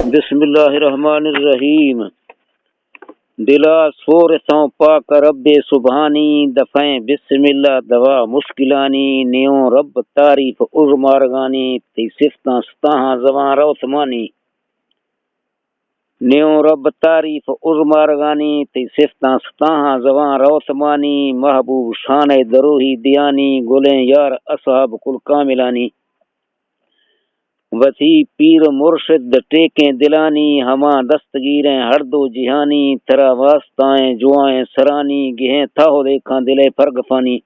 بسم اللہ الرحمن الرحیم. دلا سور سوں پاک رب سبحانی دفعیں بسم اللہ دوا مشکلانی نیوں رب تعریف عز مارگانی تی صفتاں ستاہاں زباں روتمانی نیوں رب تعریف عز مارگانی تی صفتاں ستاہاں زباں روتمانی محبوب شان دروہی دیانی گلیں یار اصحاب کل کاملانی وسیع پیر مرشد ٹیکیں دلانی ہماں دستگیریں ہر دو جہانی ترا واسطائیں جوائیں سرانی گہیں تھاہو دیکھاں دلے پرگفانی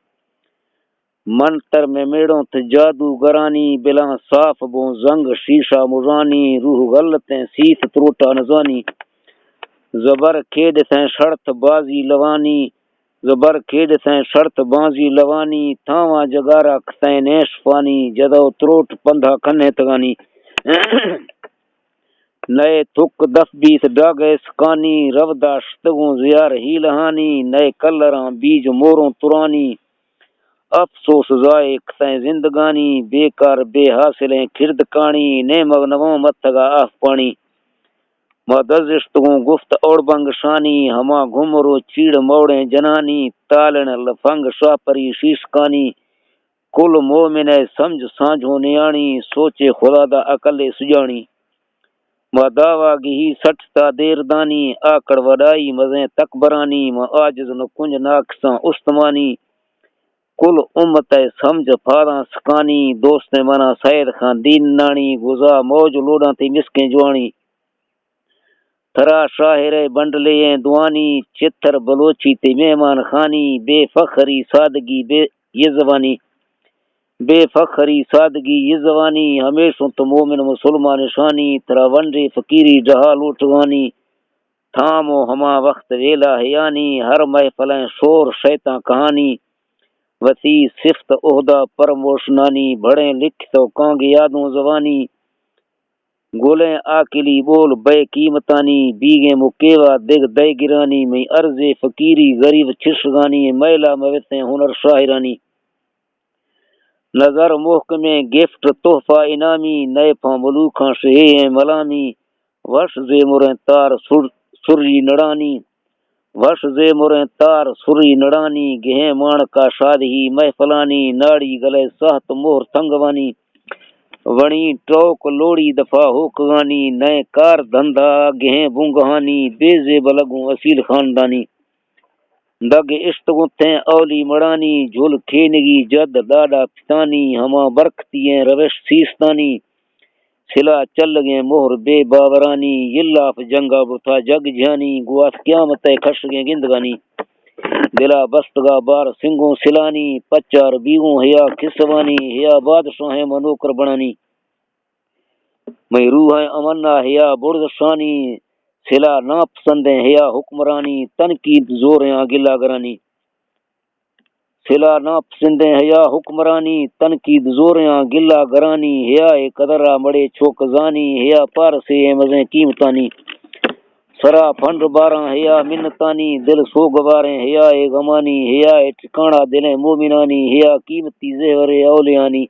منتر میں میڑوں تھ جادو گرانی بلا صاف بوں زنگ شیشہ مرانی روح غلطیں سیت تروٹا نزانی زبر کھیڈ تھیں شرط بازی لوانی زبر کھیڈ تھیں شرط بازی لوانی تھاواں جگارا کھتیں نیش فانی جدو تروٹ پندھا کھنے تگانی نئے تھک دف بیت ڈاگے سکانی رودا شتگوں زیار ہی لہانی نئے کلراں بیج موروں ترانی افسوس ضائع کھتیں زندگانی بیکار بے حاصلیں کھرد کانی نے مغنووں متگا آف پانی مدزشتگوں گفت اور بنگ شانی ہما گھمرو چیڑ موڑیں جنانی تالن لفنگ شاپری شیشکانی کل مومن سمجھ سانجھو نیانی سوچے خدا دا عقل سجانی ما داوا گی سٹ تا دیر دانی آکڑ وڈائی مزیں تکبرانی ما آجز نو کنج ناکساں استمانی کل امت سمجھ پھاراں سکانی دوست منا سید خان دین نانی گزا موج لوڑاں تی مسکیں جوانی تھرا شاہر بنڈلے دوانی چتر بلوچی تے مہمان خانی بے فخری سادگی بے یہ زبانی بے فخری سادگی یہ زبانی ہمیشہ تو مومن مسلمان شانی ترا ونڈے فقیری جہا لوٹوانی تھامو ہما وقت ویلا ہیانی ہر محفلیں شور شیطاں کہانی وسیع صفت عہدہ پرموشنانی بڑے لکھ تو کانگ یادوں زبانی گولیں آکلی بول بے قیمتانی بیگیں مکیوا دگ دے گرانی میں عرض فقیری غریب چھشگانی میلا موتیں ہنر شاعرانی نظر محکم گفٹ تحفہ انعامی نئے پاں ملوکاں شہے ملامی وش زے مریں تار سری نڑانی وش زے مریں تار سری نڑانی گہیں مان کا شادہی محفلانی ناڑی گلے سہت مہر تنگوانی وڑی ٹوک لوڑی دفاع ہوکگانی نئے کار دھندا گہیں بونگہانی بے زیب لگوں اصیل خاندانی دگ اشتگوں تھیں اولی مڑانی جھل کھینگی جد ڈاڈا پتانی ہما برکتیں روش سیستانی سلا چل گئے مہر بے باورانی یلاف جنگا برتا جگ جھانی گواس قیامت کھش گئے گندگانی دلا بستگا بار سنگوں سلانی پچار بیگوں ہیا کسوانی ہیا بادشاہ منوکر بنانی میں روح امنا ہیا برد شانی سلا ناپسندیں ہیا حکمرانی تنقید زور گلا گرانی سلا ناپسندیں ہیا حکمرانی تنقید زور گلا گرانی ہیا قدرہ مڑے چھوک زانی ہیا پارسے مزیں قیمتانی سرا پھنڈ باراں ہیا منتانی دل سو گواریں ہیا غمانی ہیا ٹھکانہ دلیں مومنانی ہیا قیمتی زہر اولیانی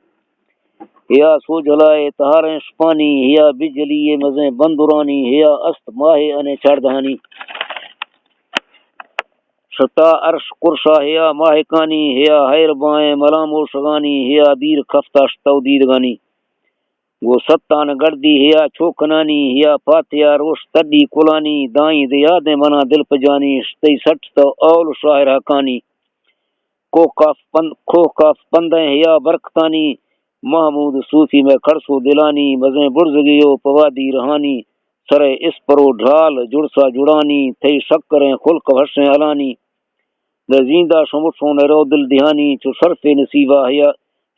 ہیا سو جلائے تہاریں شپانی ہیا بجلی مزیں بندرانی ہیا است ماہ انے چڑدہانی شتا عرش قرشا ہیا ماہکانی ہیا حیر بائیں ملامو شگانی ہیا دیر کفتہ شتو دیدگانی وہ ستان گردی ہیا چوکنانی ہیا فاتحہ روش تڈی کلانی دائیں دیاد منا دل پجانی شتی سٹ تو اول شاعر حقانی کوہ کاف پندیں ہیا برکتانی محمود صوفی میں کھڑسو دلانی مزیں برزگیو پوادی رہانی سرے اس پرو ڈھال جڑسا جڑانی تھئی شکریں خلق بھشیں علانی زندہ شمٹوں نرو دل دہانی چو شرف نصیبہ ہیا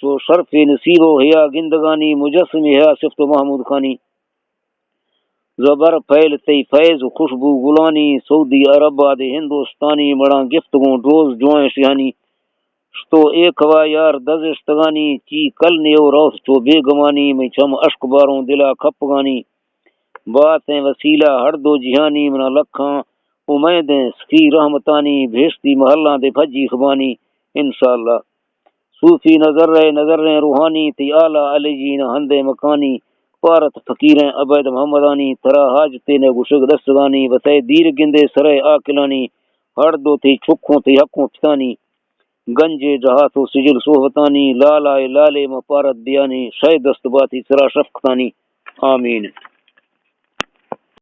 چو شرف نصیبو ہیا گندگانی مجسم ہیا صفت محمود خانی زبر پھیل تی فیض خوشبو گلانی سعودی عرب آد ہندوستانی مڑاں گفتگوں روز جوائیں شہانی تو ایک ہوا یار دزشتگانی چی کل نیو روس تو بے گمانی میں چم اشک باروں دلا کھپگانی باتیں وسیلہ ہر دو جہانی منا لکھاں امیدیں سخی رحمتانی بھیشتی محلہ دے بھجی خبانی انشاءاللہ صوفی نظر رہے روحانی تی آلہ علی جین ہندے مکانی پارت فقیریں عبید محمدانی ترا حاجتے نے گشگ دستگانی وسے دیر گندے سرے آکلانی ہر دو تھی چھکوں تھی حقوں پتانی گنجے جہاں و سجل صحبتانی لالائے لالے مپارت بیانی شہ دست باتی سرا شفقتانی آمین.